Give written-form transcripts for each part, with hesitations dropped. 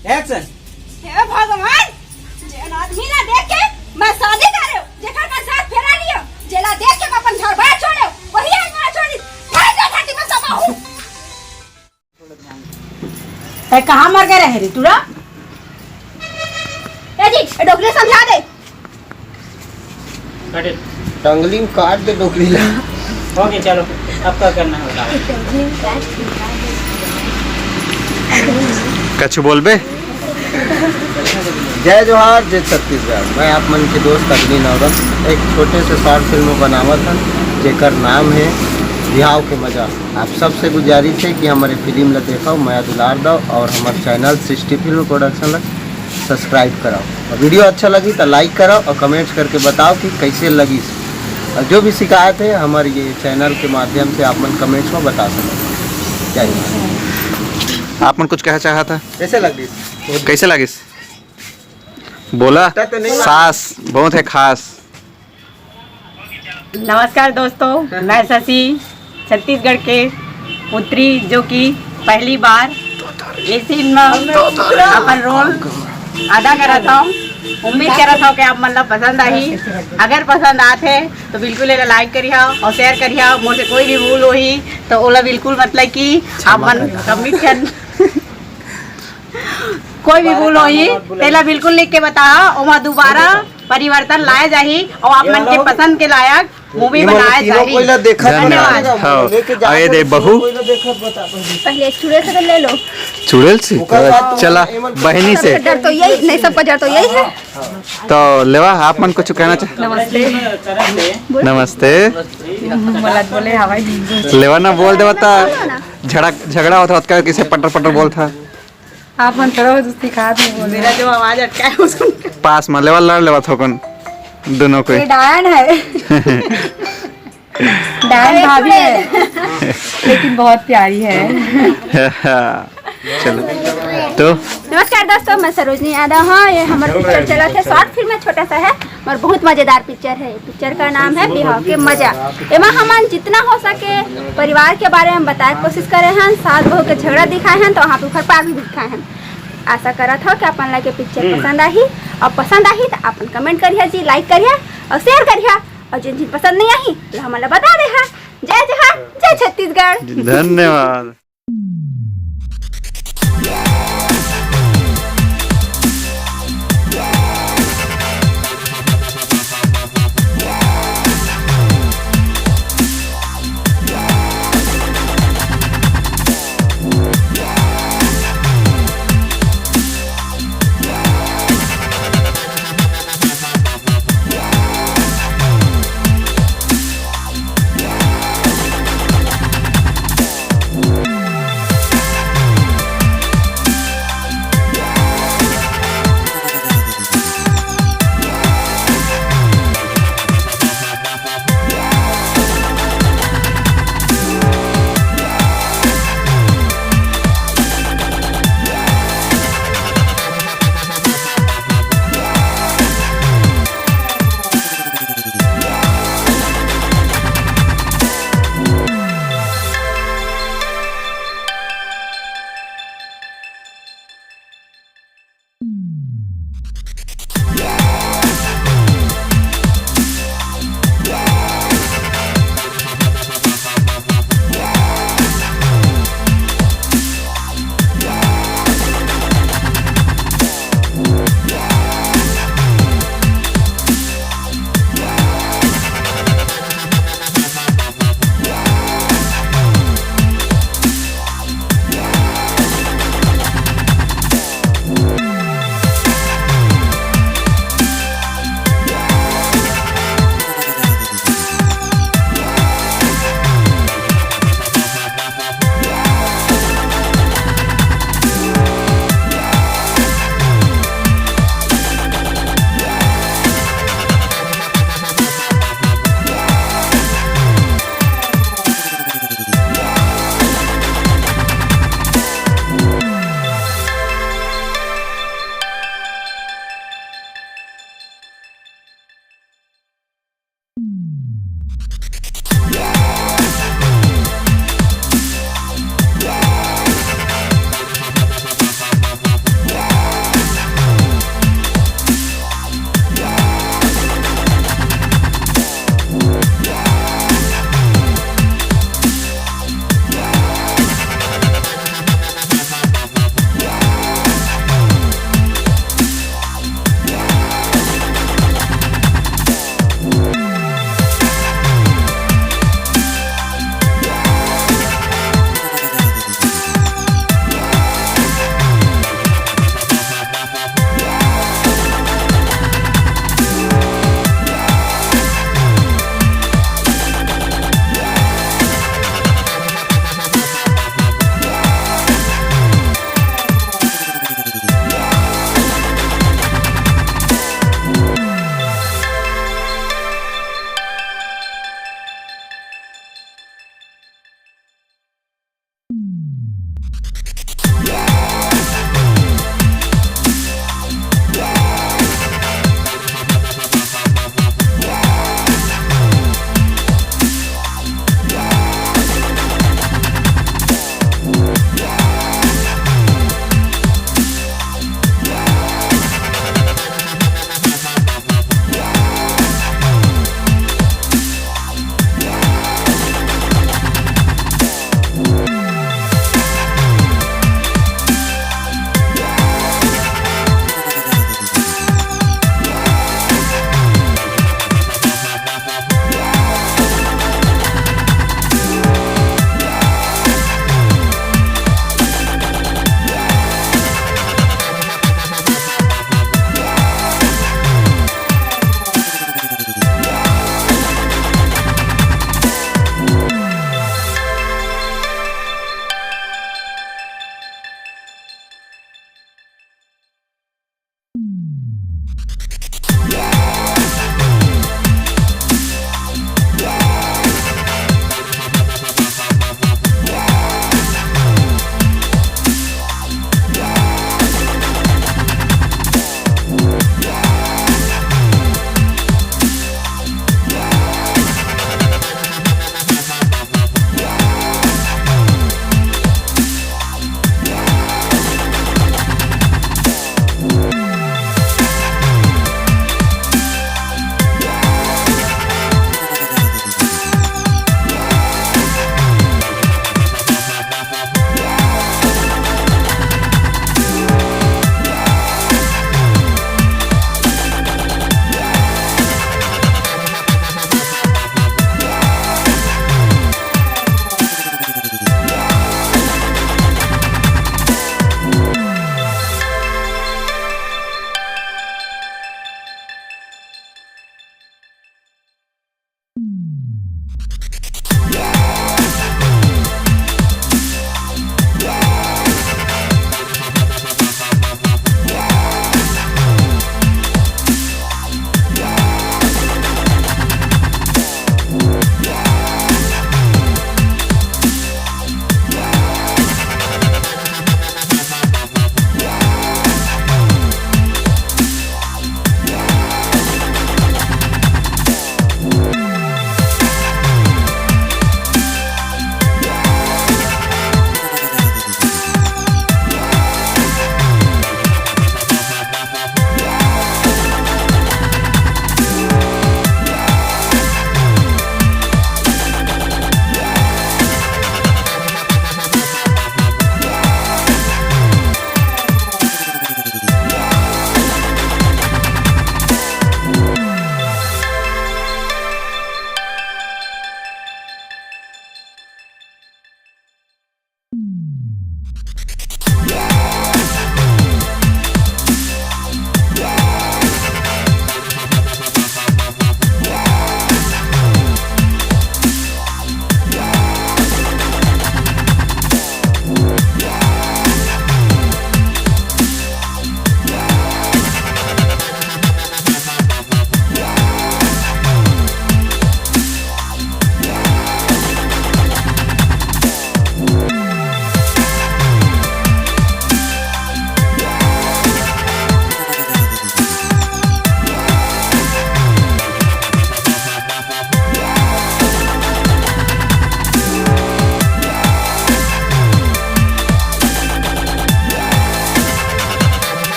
Action. हे भगवान, जेन आदमी ना देख के मैं शादी करे, जेकर का साथ फेरा लियो, जेला देख के मैं अपन घर बार छोड़े, वही आज मैं छोड़ी, मैं जा छाती में समा हूं। ए कहां मर गए रहे रे तूरा? ए जी, ए डोकरी समझा दे। कट टंगली में काट दे डोकरी ला। ओके चलो, अब क्या करना होगा? कछु बोल बे। जय जोहार, जय छत्तीसगढ़। मैं आप मन के दोस्त अग्नि नवरत्न एक छोटे से शॉर्ट फिल्म बनावत हन, जेकर नाम है बिहाव के मजा। आप सबसे गुजारिश है कि हमारे फिल्म ला देखो, मैं दुलार दो और हमारे चैनल सृष्टि फिल्म प्रोडक्शन ला सब्सक्राइब कराओ। और वीडियो अच्छा लगी तो लाइक करो और कमेंट्स करके बताओ कि कैसे लगी। और जो भी शिकायत है हमारे ये चैनल के माध्यम से आप मन कमेंट्स में बता सकते। जय हिंद। आप मन कुछ कहना चाहा था? कैसे लगी? कैसे लगिस? बोला सास बहुत है खास। नमस्कार दोस्तों, मैं शशि छत्तीसगढ़ के पुत्री, जो कि पहली बार ये सीन में अपन रोल अदा करा था। उम्मीद करा था कि आप मतलब पसंद आई। अगर पसंद आते तो बिल्कुल एला लाइक करिए और शेयर करिए। मुझसे कोई भी भूल हुई तो ओला बिल्कुल मतलब कि आप मन कमिशन कोई भी भूल हुई तेला बिल्कुल लिख के बताओ, और दोबारा परिवर्तन लाया जाही और आप मन के पसंद के लायक मूवी बनाया जाही। धन्यवाद। आए दे बहू पहले चूड़े से ले लो। चुड़ैल से चला बहनी से। डर तो यही नहीं, सबका डर तो यही है। तो लेवा आप मन कुछ कहना चाह? नमस्ते। नमस्ते। बोले हवाई लेवा ना बोल देवा ता झगड़ा होता था, किसे पटर पटर बोल था। आप मन करो सिखा दो। मेरा जो आवाज अटका है उसको पास में लेवा लड़ लेवा था कौन दोनों को। डायन है। डायन भाभी है लेकिन बहुत प्यारी है। चलो तो नमस्कार दोस्तों, मैं सरोजनी यादव हूँ। ये हमारा पिक्चर चला है, शॉर्ट फिल्म है, छोटा सा है और बहुत मजेदार पिक्चर है। पिक्चर का नाम है बिहाव के मजा। एमा हम जितना हो सके परिवार के बारे में बताए कोशिश करे हैं, सास बहू के झगड़ा दिखाए हैं, तो वहाँ पे ऊपर पार भी दिखाए हैं। आशा करा था कि अपन लगे पिक्चर पसंद आई, और पसंद आई तो अपन कमेंट करिए जी, लाइक करिए और शेयर करिए, और जिन चीज पसंद नहीं आई तो हमारा बता दे। जय जोहार, जय छत्तीसगढ़। धन्यवाद।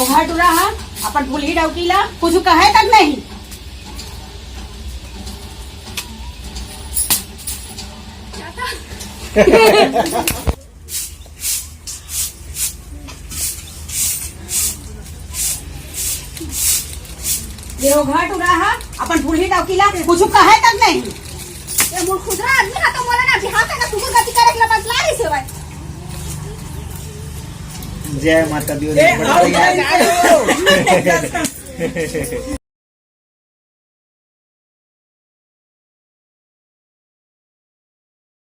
घर टुरा है अपन फुलही डौकीला कुछ कहे तक नहीं। घर टुरा है अपन फुलही डौकीला कुछ कहे तक नहीं। ये मोर खुदरा आदमी हा तो मोला ना बिहाव के ना सुगुर गति करे के बदला रही से भाई। जय माता दी।